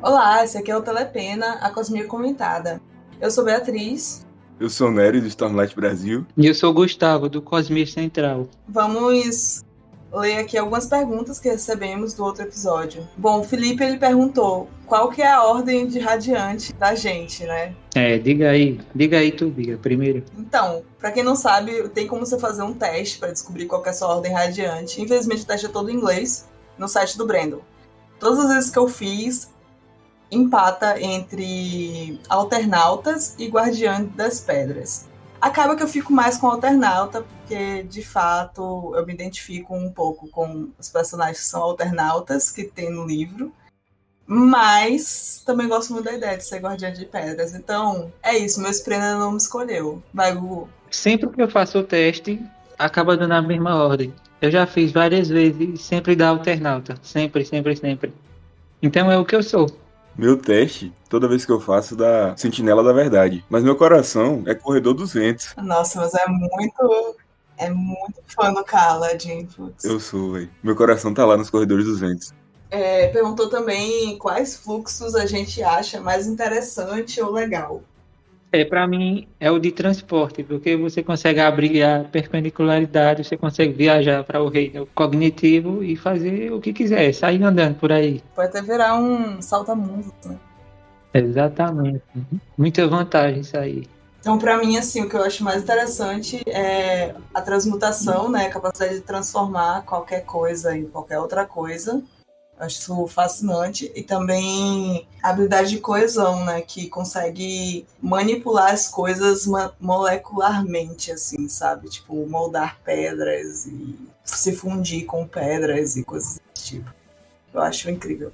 Olá, esse aqui é o Telepena, a Cosmia Comentada. Eu sou Beatriz. Eu sou o Nery, do Stormlight Brasil. E eu sou o Gustavo, do Cosmir Central. Vamos ler aqui algumas perguntas que recebemos do outro episódio. Bom, o Felipe ele perguntou qual que é a ordem de radiante da gente, né? Diga aí tu, Bia, primeiro. Então, para quem não sabe, tem como você fazer um teste para descobrir qual que é a sua ordem radiante. Infelizmente o teste é todo em inglês, no site do Brandon. Todas as vezes que eu fiz, empata entre Alternautas e Guardiã das Pedras. Acaba que eu fico mais com Alternauta, porque, de fato, eu me identifico um pouco com os personagens que são Alternautas, que tem no livro. Mas também gosto muito da ideia de ser Guardiã de Pedras. Então, é isso. Meu Sprena não me escolheu. Vai, Gugu. Sempre que eu faço o teste, acaba dando a mesma ordem. Eu já fiz várias vezes e sempre dá alternauta. Sempre, sempre, sempre. Então é o que eu sou. Meu teste, toda vez que eu faço, dá Sentinela da Verdade. Mas meu coração é Corredor dos Ventos. Nossa, mas é muito fã do Kala de Influx. Eu sou, velho. Meu coração tá lá nos Corredores dos Ventos. Perguntou também quais fluxos a gente acha mais interessante ou legal. Para mim, é o de transporte, porque você consegue abrir a perpendicularidade, você consegue viajar para o reino cognitivo e fazer o que quiser, sair andando por aí. Pode até virar um salta-mundos, né? Exatamente. Muita vantagem isso aí. Então, para mim, assim, o que eu acho mais interessante é a transmutação, né? A capacidade de transformar qualquer coisa em qualquer outra coisa. Eu acho isso fascinante. E também a habilidade de coesão, né? Que consegue manipular as coisas molecularmente, assim, sabe? Tipo, moldar pedras e se fundir com pedras e coisas desse tipo. Eu acho incrível.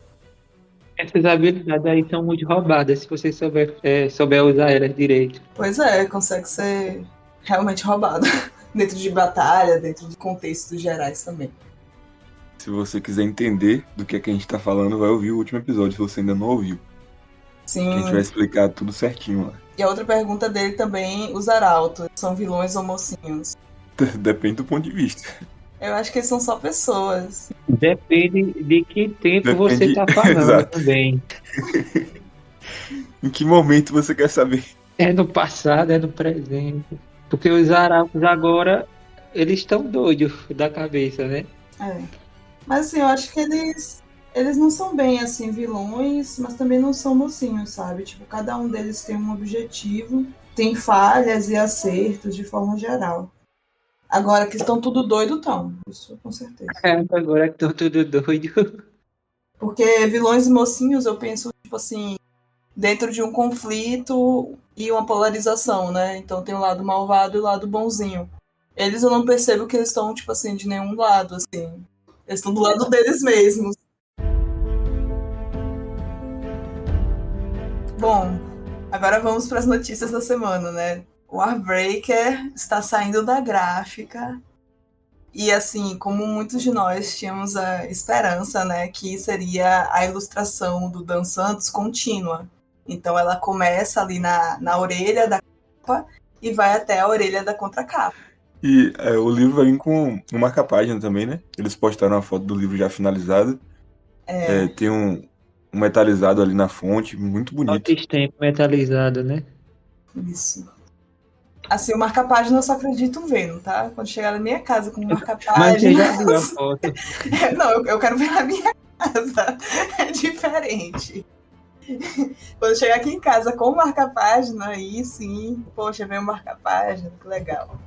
Essas habilidades aí são muito roubadas, se você souber usar elas direito. Pois é, consegue ser realmente roubado. Dentro de batalha, dentro de contextos gerais também. Se você quiser entender do que a gente tá falando, vai ouvir o último episódio, se você ainda não ouviu. Sim. Que a gente vai explicar tudo certinho lá. E a outra pergunta dele também, os arautos, são vilões ou mocinhos? Depende do ponto de vista. Eu acho que eles são só pessoas. Depende de que tempo você tá falando. Exato. Também. Em que momento você quer saber? É no passado, é no presente. Porque os arautos agora, eles estão doidos da cabeça, né? Mas assim, eu acho que eles não são bem assim vilões, mas também não são mocinhos, sabe? Tipo, cada um deles tem um objetivo, tem falhas e acertos de forma geral. Agora que estão tudo doido, estão. Isso com certeza. Agora que estão tudo doido. Porque vilões e mocinhos, eu penso, tipo assim, dentro de um conflito e uma polarização, né? Então tem o lado malvado e o lado bonzinho. Eles eu não percebo que eles estão, tipo assim, de nenhum lado, assim. Eles estão do lado deles mesmos. Bom, agora vamos para as notícias da semana, né? O Warbreaker está saindo da gráfica. E assim, como muitos de nós tínhamos a esperança, né, que seria a ilustração do Dan Santos contínua. Então ela começa ali na orelha da capa e vai até a orelha da contracapa. E o livro vai vir com um marca-página também, né? Eles postaram a foto do livro já finalizado. Tem um metalizado ali na fonte, muito bonito. Stamp metalizado, né? Isso. Assim, o marca-página eu só acredito vendo, tá? Quando chegar na minha casa com marca-página... Mas você já viu a foto. Não, eu quero ver na minha casa. É diferente. Quando chegar aqui em casa com marca-página, aí sim, poxa, vem o marca-página, que legal.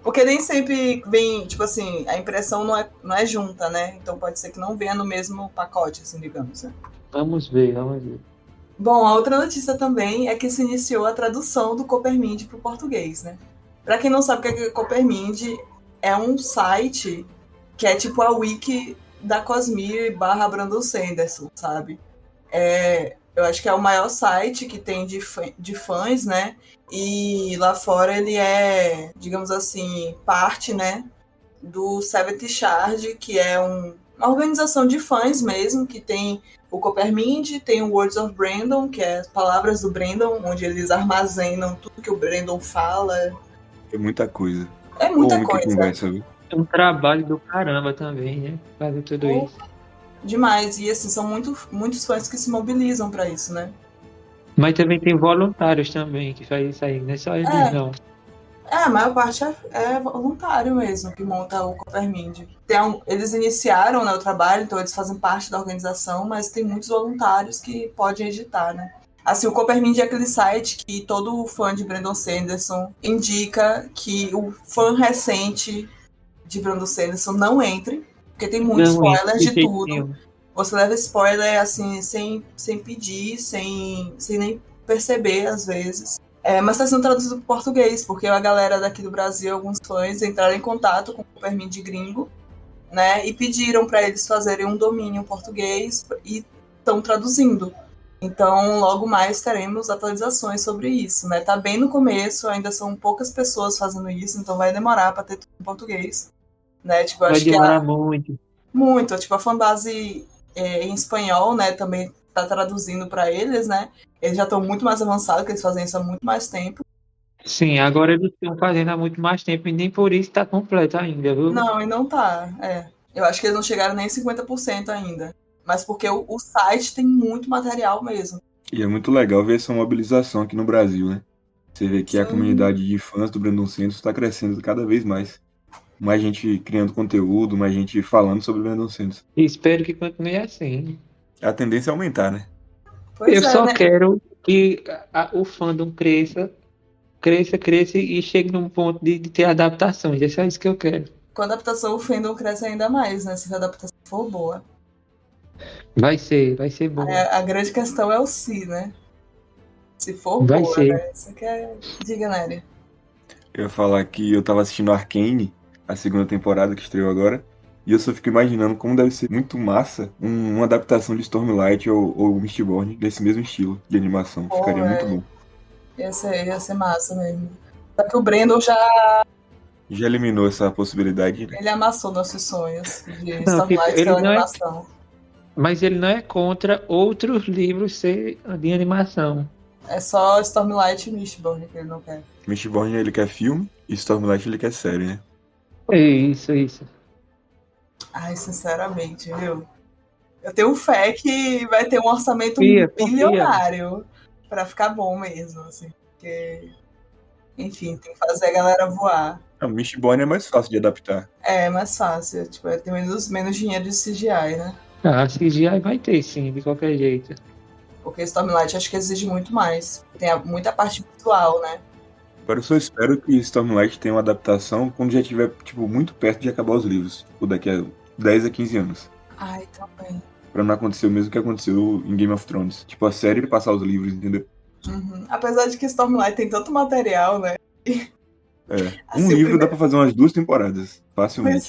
Porque nem sempre vem, tipo assim, a impressão não é junta, né? Então pode ser que não venha no mesmo pacote, assim, digamos, né? Vamos ver. Bom, a outra notícia também é que se iniciou a tradução do Coppermind para o português, né? Para quem não sabe o que é Coppermind, é um site que é tipo a wiki da Cosmere / Brandon Sanderson, sabe? Eu acho que é o maior site que tem de fãs, né? E lá fora ele é, digamos assim, parte, né, do Seventh Shard, que é uma organização de fãs mesmo, que tem o Coppermind, tem o Words of Brandon, que é as palavras do Brandon, onde eles armazenam tudo que o Brandon fala. É muita coisa. É muita coisa. Conversa, viu? É um trabalho do caramba também, né? Fazer tudo isso. Demais. E assim, são muitos fãs que se mobilizam pra isso, né? Mas também tem voluntários também que fazem isso aí, não é só eles, não. A maior parte é voluntário mesmo que monta o Coppermind. Eles iniciaram, né, o trabalho, então eles fazem parte da organização, mas tem muitos voluntários que podem editar, né? Assim, o Coppermind é aquele site que todo fã de Brandon Sanderson indica que o fã recente de Brandon Sanderson não entre, porque tem muitos Não, spoilers de tudo. nenhum. Você leva spoiler assim, sem pedir, sem nem perceber, às vezes. Mas está sendo traduzido para português, porque a galera daqui do Brasil, alguns fãs, entraram em contato com o Coppermind gringo, né, e pediram para eles fazerem um domínio em português e estão traduzindo. Então, logo mais teremos atualizações sobre isso, né? Tá bem no começo, ainda são poucas pessoas fazendo isso, então vai demorar para ter tudo em português, né? Tipo, Vai acho que demorar muito. muito, tipo, a fanbase em espanhol, né, também tá traduzindo para eles, né? Eles já estão muito mais avançados, que eles fazem isso há muito mais tempo. Sim, agora eles estão fazendo há muito mais tempo e nem por isso está completo ainda, viu? Não, e não tá. Eu acho que eles não chegaram nem 50% ainda. Mas porque o site tem muito material mesmo. E é muito legal ver essa mobilização aqui no Brasil, né? Você vê que a Sim. comunidade de fãs do Brandon Sanderson está crescendo cada vez mais. Mais gente criando conteúdo, mais gente falando sobre o Brandon Sanderson. E espero que continue assim. A tendência é aumentar, né? Pois Eu só né? quero que o fandom cresça e chegue num ponto de ter adaptações. É só isso que eu quero. Com a adaptação, o fandom cresce ainda mais, né? Se a adaptação for boa. Vai ser bom. A grande questão é o se, né? Se for Vai boa, ser. né? Você quer... Diga, Nery. Eu ia falar que eu tava assistindo Arcane, a segunda temporada que estreou agora, e eu só fico imaginando como deve ser muito massa uma adaptação de Stormlight ou Mistborn desse mesmo estilo de animação. Ficaria muito bom. Ia ser massa mesmo. Só que o Brandon Já eliminou essa possibilidade, né? ele amassou nossos sonhos de Não, tipo, Stormlight pela animação. Mas ele não é contra outros livros ser de animação. É só Stormlight e Mistborn que ele não quer. Mistborn ele quer filme e Stormlight ele quer série, né? Isso. Ai, sinceramente, viu? Eu tenho fé que vai ter um orçamento Confia. bilionário pra ficar bom mesmo, assim. Porque, enfim, tem que fazer a galera voar. O Mistborn é mais fácil de adaptar. É mais fácil, tipo, tem menos dinheiro de CGI, né? Ah, CGI vai ter sim, de qualquer jeito. Porque Stormlight acho que exige muito mais. Tem muita parte visual, né? Agora eu só espero que Stormlight tenha uma adaptação quando já estiver, tipo, muito perto de acabar os livros. Ou daqui a 10 a 15 anos. Ai, também. Pra não acontecer o mesmo que aconteceu em Game of Thrones. Tipo, a série passar os livros, entendeu? Uhum. Apesar de que Stormlight tem tanto material, né? Um livro dá pra fazer umas 2 temporadas, facilmente.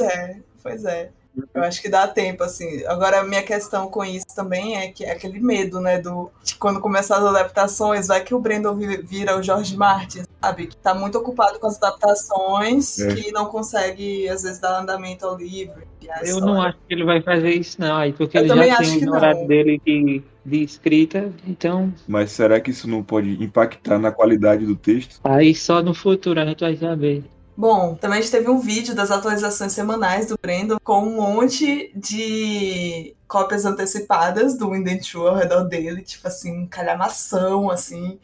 Pois é. Eu acho que dá tempo, assim. Agora, a minha questão com isso também é que é aquele medo, né? De quando começar as adaptações, vai que o Brandon vira o George Martin, sabe? Que tá muito ocupado com as adaptações, que não consegue, às vezes, dar andamento ao livro. Eu não acho que ele vai fazer isso, não. Aí, porque Eu ele também já acho tem que o não. horário dele de escrita, então. Mas será que isso não pode impactar na qualidade do texto? Aí só no futuro a gente vai saber. Bom, também a gente teve um vídeo das atualizações semanais do Brandon com um monte de cópias antecipadas do Wind and True ao redor dele, tipo assim, calhamação, assim.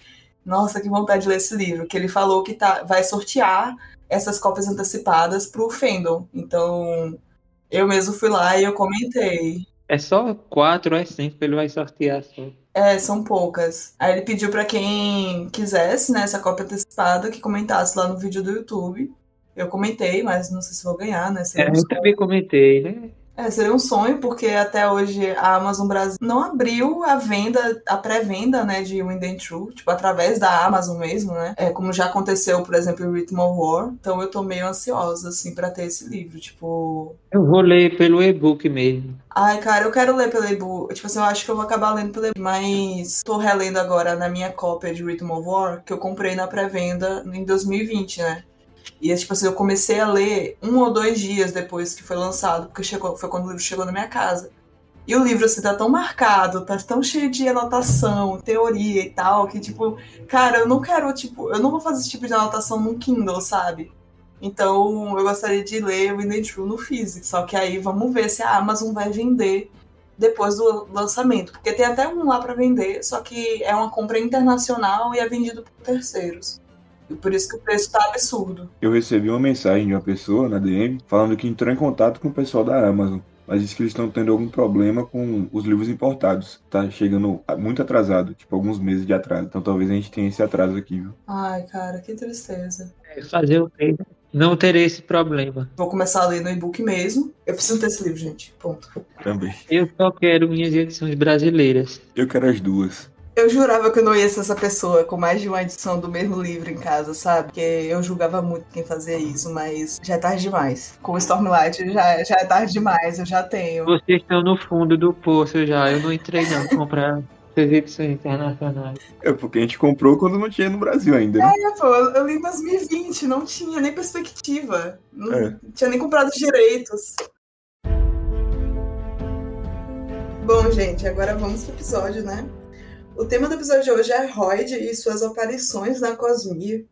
Nossa, que vontade de ler esse livro. Que ele falou que vai sortear essas cópias antecipadas pro fandom. Então, eu mesmo fui lá e eu comentei. É só 4 ou é 5 que ele vai sortear só. São poucas. Aí ele pediu pra quem quisesse, né, essa cópia antecipada, que comentasse lá no vídeo do YouTube. Eu comentei, mas não sei se vou ganhar, né? Eu também comentei, né? Seria um sonho, porque até hoje a Amazon Brasil não abriu a pré-venda, né, de Wind and True, tipo, através da Amazon mesmo, né? Como já aconteceu, por exemplo, em Rhythm of War. Então eu tô meio ansiosa, assim, pra ter esse livro, tipo... Eu vou ler pelo e-book mesmo. Ai, cara, eu quero ler pelo e-book. Tipo assim, eu acho que eu vou acabar lendo pelo e-book, mas tô relendo agora na minha cópia de Rhythm of War, que eu comprei na pré-venda em 2020, né? E, tipo assim, eu comecei a ler 1 ou 2 dias depois que foi lançado, porque foi quando o livro chegou na minha casa. E o livro, assim, tá tão marcado, tá tão cheio de anotação, teoria e tal, que, tipo, cara, eu não quero, tipo, eu não vou fazer esse tipo de anotação num Kindle, sabe? Então, eu gostaria de ler Wind and True no físico, só que aí vamos ver se a Amazon vai vender depois do lançamento, porque tem até um lá para vender, só que é uma compra internacional e é vendido por terceiros. E por isso que o preço tá absurdo. Eu recebi uma mensagem de uma pessoa na DM falando que entrou em contato com o pessoal da Amazon, mas disse que eles estão tendo algum problema com os livros importados. Tá chegando muito atrasado, tipo alguns meses de atraso. Então talvez a gente tenha esse atraso aqui, viu? Ai, cara, que tristeza. Fazer o quê? Não terei esse problema. Vou começar a ler no e-book mesmo. Eu preciso desse livro, gente. Ponto. Também. Eu só quero minhas edições brasileiras. Eu quero as duas. Eu jurava que eu não ia ser essa pessoa com mais de uma edição do mesmo livro em casa, sabe? Porque eu julgava muito quem fazia isso, mas já é tarde demais. Com o Stormlight já é tarde demais, eu já tenho. Vocês estão no fundo do poço já. Eu não entrei não comprar essas edições internacionais. É porque a gente comprou quando não tinha no Brasil ainda, né? Pô, eu li em 2020, não tinha nem perspectiva. Não tinha nem comprado os direitos. Bom, gente, agora vamos pro episódio, né? O tema do episódio de hoje é Royd e suas aparições na Cosmere.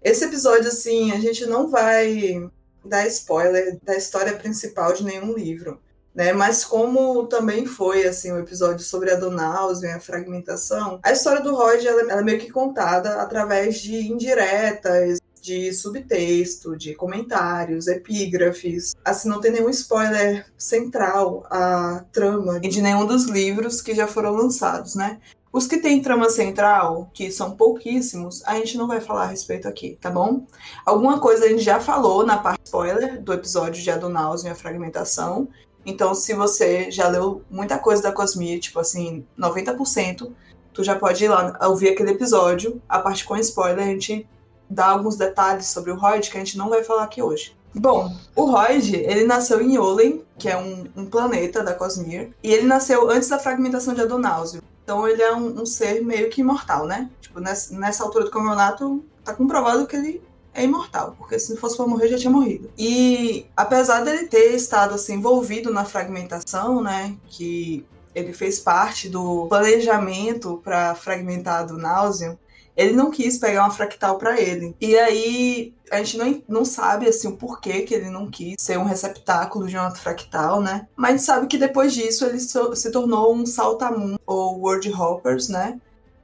Esse episódio, assim, a gente não vai dar spoiler da história principal de nenhum livro, né? Mas como também foi, assim, um episódio sobre a Donáusea e a fragmentação, a história do Royd, ela é meio que contada através de indiretas, de subtexto, de comentários, epígrafes. Assim, não tem nenhum spoiler central à trama de nenhum dos livros que já foram lançados, né? Os que têm trama central, que são pouquíssimos, a gente não vai falar a respeito aqui, tá bom? Alguma coisa a gente já falou na parte spoiler do episódio de Adonáusea e a fragmentação. Então, se você já leu muita coisa da Cosmere, tipo assim, 90%, tu já pode ir lá ouvir aquele episódio. A parte com spoiler, a gente dá alguns detalhes sobre o Royd que a gente não vai falar aqui hoje. Bom, o Royd, ele nasceu em Yolen, que é um planeta da Cosmere, e ele nasceu antes da fragmentação de Adonáusea. Então ele é um ser meio que imortal, né? Tipo, nessa altura do campeonato, tá comprovado que ele é imortal, porque se fosse pra morrer, já tinha morrido. E apesar dele ter estado assim, envolvido na fragmentação, né? Que ele fez parte do planejamento para fragmentar a Adonáusea, ele não quis pegar uma fractal para ele. E aí, a gente não sabe assim, o porquê que ele não quis ser um receptáculo de uma fractal, né? Mas a gente sabe que depois disso ele se tornou um Saltamun, ou World Hoppers, né?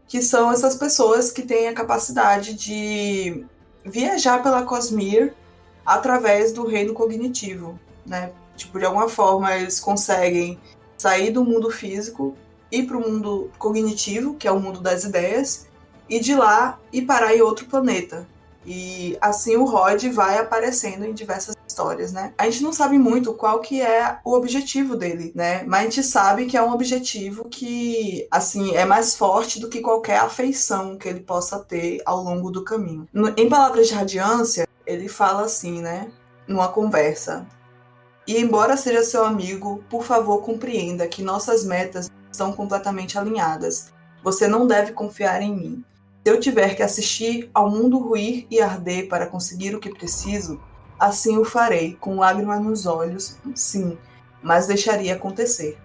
Que são essas pessoas que têm a capacidade de viajar pela Cosmere através do reino cognitivo, né? Tipo, de alguma forma eles conseguem sair do mundo físico, ir para o mundo cognitivo, que é o mundo das ideias, e de lá ir parar em outro planeta. E assim o Royd vai aparecendo em diversas histórias, né? A gente não sabe muito qual que é o objetivo dele, né? Mas a gente sabe que é um objetivo que, assim, é mais forte do que qualquer afeição que ele possa ter ao longo do caminho. Em Palavras de Radiância, ele fala assim, né? Numa conversa: e embora seja seu amigo, por favor compreenda que nossas metas estão completamente alinhadas. Você não deve confiar em mim. Se eu tiver que assistir ao mundo ruir e arder para conseguir o que preciso, assim o farei, com lágrimas nos olhos, sim, mas deixaria acontecer.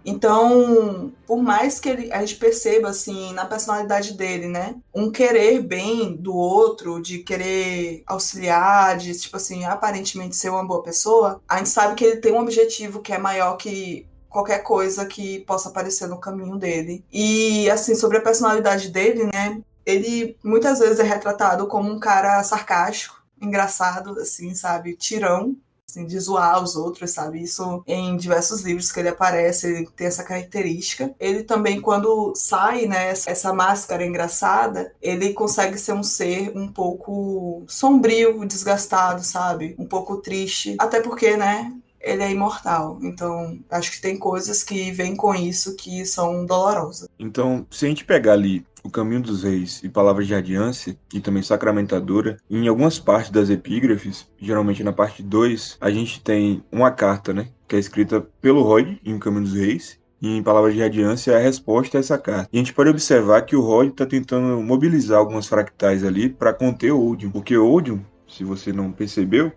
Então, por mais que a gente perceba, assim, na personalidade dele, né, um querer bem do outro, de querer auxiliar, de, tipo assim, aparentemente ser uma boa pessoa, a gente sabe que ele tem um objetivo que é maior que qualquer coisa que possa aparecer no caminho dele. E, assim, sobre a personalidade dele, né, ele muitas vezes é retratado como um cara sarcástico, engraçado, assim, sabe, tirão, assim, de zoar os outros, sabe? Isso em diversos livros que ele aparece, ele tem essa característica. Ele também, quando sai, né, essa máscara engraçada, ele consegue ser um ser um pouco sombrio, desgastado, sabe? Um pouco triste, até porque, né, ele é imortal. Então, acho que tem coisas que vêm com isso que são dolorosas. Então, se a gente pegar ali O Caminho dos Reis e Palavras de Radiância, e também Sacramentadora, em algumas partes das epígrafes, geralmente na parte 2, a gente tem uma carta, né, que é escrita pelo Royd em O Caminho dos Reis, e em Palavras de Radiância é a resposta a essa carta. E a gente pode observar que o Royd está tentando mobilizar algumas fractais ali para conter o Odium, porque o Odium, se você não percebeu,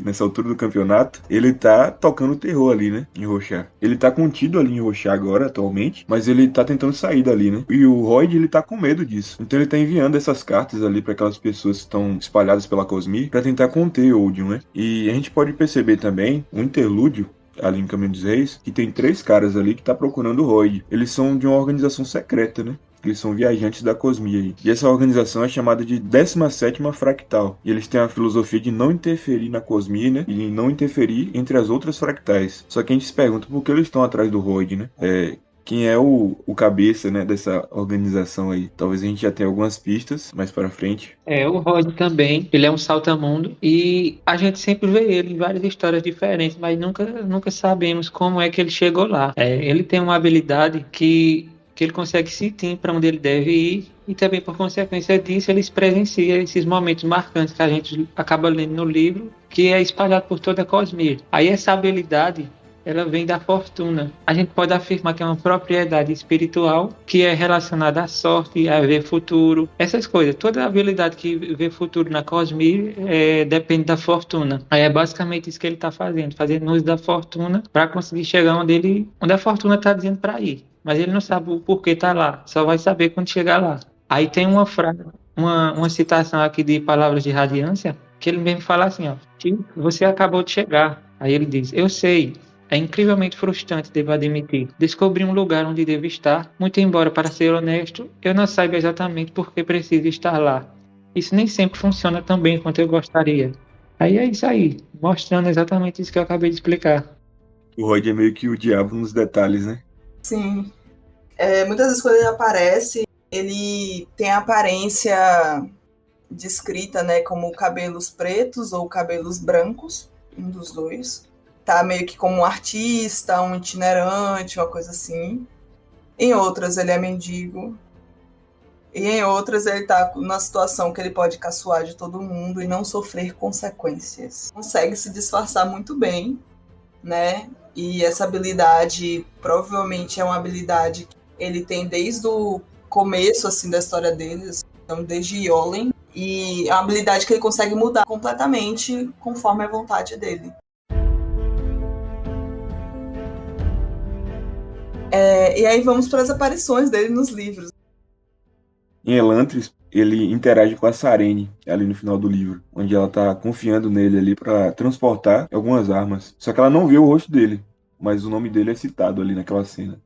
nessa altura do campeonato, ele tá tocando terror ali, né, em Rochar. Ele tá contido ali em Rochar agora, atualmente, mas ele tá tentando sair dali, né. E o Royd, ele tá com medo disso. Então ele tá enviando essas cartas ali para aquelas pessoas que estão espalhadas pela Cosmere para tentar conter o Odium, né. E a gente pode perceber também um interlúdio ali em Caminho dos Reis, que tem 3 caras ali que tá procurando o Royd. Eles são de uma organização secreta, né? Eles são viajantes da Cosmia aí. E essa organização é chamada de 17ª Fractal. E eles têm a filosofia de não interferir na Cosmia, né? E não interferir entre as outras fractais. Só que a gente se pergunta por que eles estão atrás do Royd, né? Quem é o cabeça, né, dessa organização aí. Talvez a gente já tenha algumas pistas mais para frente. O Rod também, ele é um saltamundo e a gente sempre vê ele em várias histórias diferentes, mas nunca sabemos como é que ele chegou lá. Ele tem uma habilidade que ele consegue sentir para onde ele deve ir e também por consequência disso ele presencia esses momentos marcantes que a gente acaba lendo no livro, que é espalhado por toda a Cosmere. Aí essa habilidade ela vem da fortuna. A gente pode afirmar que é uma propriedade espiritual que é relacionada à sorte, a ver futuro, essas coisas. Toda habilidade que vê futuro na Cosmere depende da fortuna. Aí é basicamente isso que ele está fazendo uso da fortuna para conseguir chegar onde a fortuna está dizendo para ir. Mas ele não sabe o porquê está lá, só vai saber quando chegar lá. Aí tem uma frase, uma citação aqui de Palavras de Radiância, que ele mesmo fala assim, ó, "Tio, você acabou de chegar." Aí ele diz, eu sei, é incrivelmente frustrante, devo admitir. Descobri um lugar onde devo estar, muito embora, para ser honesto, eu não saiba exatamente por que preciso estar lá. Isso nem sempre funciona tão bem quanto eu gostaria. Aí é isso aí, mostrando exatamente isso que eu acabei de explicar. O Royd é meio que o diabo nos detalhes, né? Sim. Muitas vezes quando ele aparece, ele tem a aparência descrita, né, como cabelos pretos ou cabelos brancos, um dos dois. Tá meio que como um artista, um itinerante, uma coisa assim. Em outras ele é mendigo. E em outras ele tá numa situação que ele pode caçoar de todo mundo e não sofrer consequências. Consegue se disfarçar muito bem, né? E essa habilidade provavelmente é uma habilidade que ele tem desde o começo assim, da história dele, então, desde Yolen. E é uma habilidade que ele consegue mudar completamente conforme a vontade dele. E aí vamos para as aparições dele nos livros. Em Elantris, ele interage com a Sarene ali no final do livro, onde ela tá confiando nele ali para transportar algumas armas. Só que ela não vê o rosto dele, mas o nome dele é citado ali naquela cena.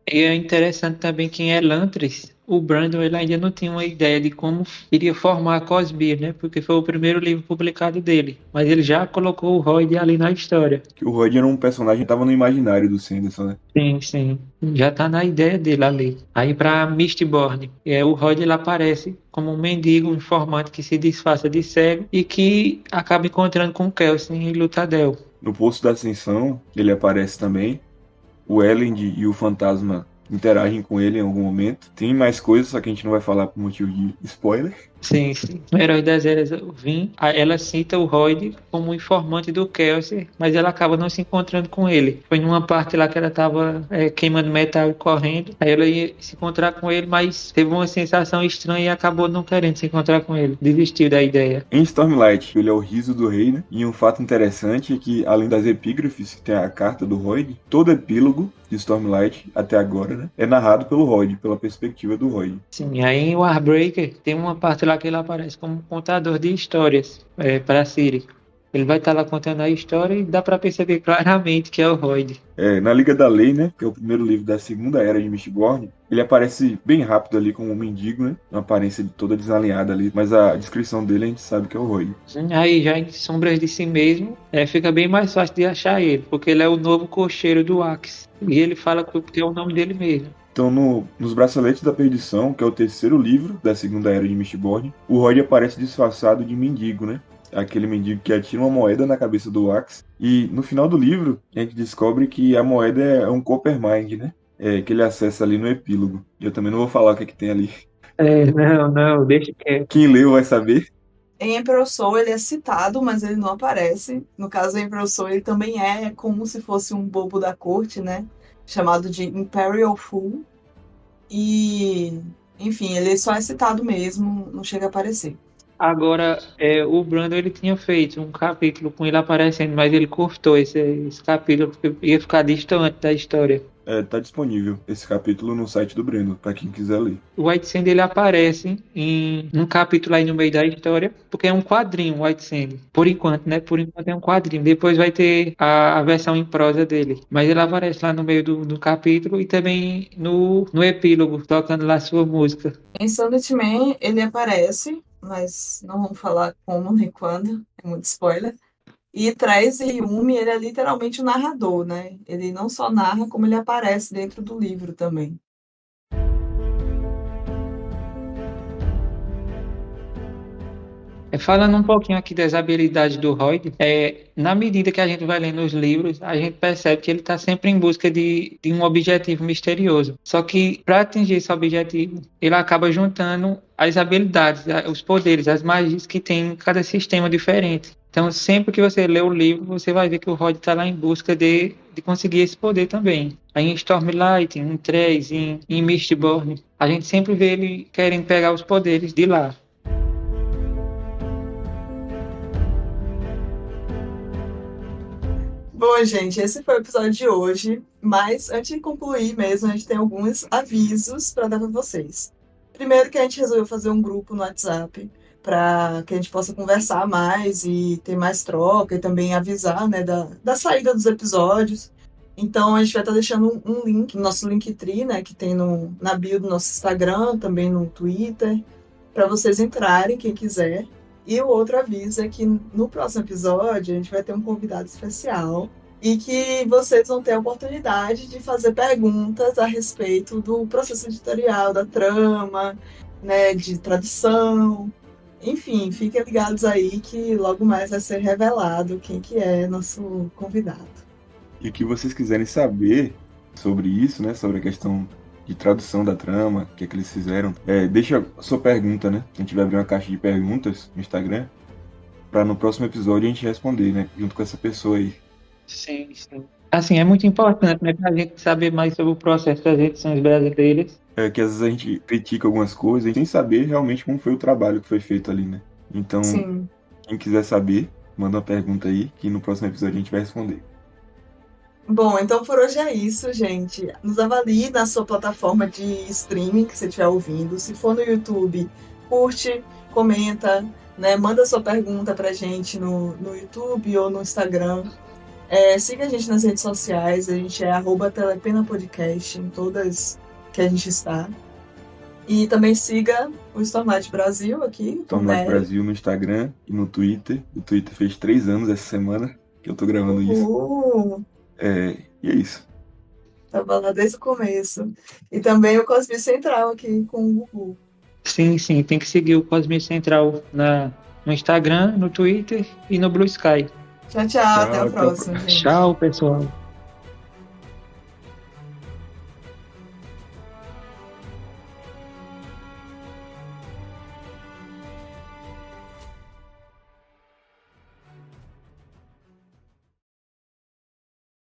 E é interessante também quem é Elantris. O Brandon ele ainda não tinha uma ideia de como iria formar a Cosmere, né? Porque foi o primeiro livro publicado dele. Mas ele já colocou o Royd ali na história. Que o Royd era um personagem que tava no imaginário do Sanderson, né? Sim, sim. Já tá na ideia dele ali. Aí pra Mistborn, o Royd ele aparece como um mendigo, um informante que se disfarça de cego e que acaba encontrando com Kelsen e Lutadel. No Poço da Ascensão, ele aparece também. O Elend e o Fantasma interagem com ele em algum momento. Tem mais coisas, só que a gente não vai falar por motivo de spoiler. Sim, sim. No Herói das Eras Vim, ela cita o Royd como informante do Kelsier, mas ela acaba não se encontrando com ele. Foi numa parte lá que ela estava queimando metal e correndo, aí ela ia se encontrar com ele, mas teve uma sensação estranha e acabou não querendo se encontrar com ele. Desistiu da ideia. Em Stormlight, ele é o riso do rei, né? E um fato interessante é que, além das epígrafes, que tem a carta do Royd, todo epílogo de Stormlight, até agora, né, é narrado pelo Royd, pela perspectiva do Royd. Sim, aí em Warbreaker tem uma parte lá que ele aparece como contador de histórias para Ciri. Ele vai estar lá contando a história e dá para perceber claramente que é o Royd. Na Liga da Lei, né, que é o primeiro livro da segunda era de Mistborn, ele aparece bem rápido ali como um mendigo, né, uma aparência toda desalinhada ali, mas a descrição dele a gente sabe que é o Royd. Sim, aí já em Sombras de Si Mesmo, fica bem mais fácil de achar ele, porque ele é o novo cocheiro do Axe. E ele fala que é o nome dele mesmo. Então, nos Braçaletes da Perdição, que é o terceiro livro da segunda era de Mistborn, o Royd aparece disfarçado de mendigo, né? Aquele mendigo que atira uma moeda na cabeça do Axe. E no final do livro, a gente descobre que a moeda é um Coppermind, né? Que ele acessa ali no epílogo. E eu também não vou falar o que é que tem ali. Não, deixa quieto. Quem leu vai saber. Em Emperor Soul ele é citado, mas ele não aparece. No caso, em Emperor Soul ele também é como se fosse um bobo da corte, né? Chamado de Imperial Fool. E, enfim, ele só é citado mesmo, não chega a aparecer. Agora, o Brandon ele tinha feito um capítulo com ele aparecendo, mas ele cortou esse capítulo porque ia ficar distante da história. Tá disponível esse capítulo no site do Breno, pra quem quiser ler. O White Sand ele aparece em um capítulo aí no meio da história, porque é um quadrinho, o White Sand. Por enquanto, né? Por enquanto é um quadrinho. Depois vai ter a versão em prosa dele. Mas ele aparece lá no meio do capítulo e também no epílogo, tocando lá sua música. Em Sundet Man, ele aparece, mas não vamos falar como nem quando, é muito spoiler. E traz Yumi, ele é literalmente o narrador, né? Ele não só narra, como ele aparece dentro do livro também. Falando um pouquinho aqui das habilidades do Royd, na medida que a gente vai lendo os livros, a gente percebe que ele está sempre em busca de um objetivo misterioso. Só que, para atingir esse objetivo, ele acaba juntando as habilidades, os poderes, as magias que tem em cada sistema diferente. Então, sempre que você lê o livro, você vai ver que o Royd está lá em busca de conseguir esse poder também. Aí em Stormlight, em Threes, em Mistborn, a gente sempre vê ele querendo pegar os poderes de lá. Bom, gente, esse foi o episódio de hoje, mas antes de concluir mesmo, a gente tem alguns avisos para dar para vocês. Primeiro que a gente resolveu fazer um grupo no WhatsApp para que a gente possa conversar mais e ter mais troca e também avisar, né, da saída dos episódios. Então a gente vai estar deixando um link, nosso Linktree, né, que tem na bio do nosso Instagram, também no Twitter, para vocês entrarem, quem quiser. E o outro aviso é que no próximo episódio a gente vai ter um convidado especial e que vocês vão ter a oportunidade de fazer perguntas a respeito do processo editorial, da trama, né, de tradução. Enfim, fiquem ligados aí que logo mais vai ser revelado quem que é nosso convidado. E o que vocês quiserem saber sobre isso, né? Sobre a questão de tradução da trama, o que é que eles fizeram, deixa a sua pergunta, né? A gente vai abrir uma caixa de perguntas no Instagram para no próximo episódio a gente responder, né? Junto com essa pessoa aí. Sim, sim. Assim, é muito importante, né, para a gente saber mais sobre o processo das edições brasileiras. Que às vezes a gente critica algumas coisas sem saber realmente como foi o trabalho que foi feito ali, né? Então, Sim. quem quiser saber, manda uma pergunta aí que no próximo episódio a gente vai responder. Bom, então por hoje é isso, gente. Nos avalie na sua plataforma de streaming que você estiver ouvindo. Se for no YouTube, curte, comenta, né? Manda sua pergunta pra gente no YouTube ou no Instagram. Siga a gente nas redes sociais, a gente é @telepenapodcast em todas que a gente está. E também siga o Stormlight Brasil aqui. Stormlight Brasil no Instagram e no Twitter. O Twitter fez 3 anos essa semana que eu tô gravando isso. E é isso. Tava lá desde o começo. E também o Cosme Central aqui com o Gugu. Sim, sim, tem que seguir o Cosme Central no Instagram, no Twitter e no Blue Sky. Tchau, até a próxima, gente. Tchau, pessoal.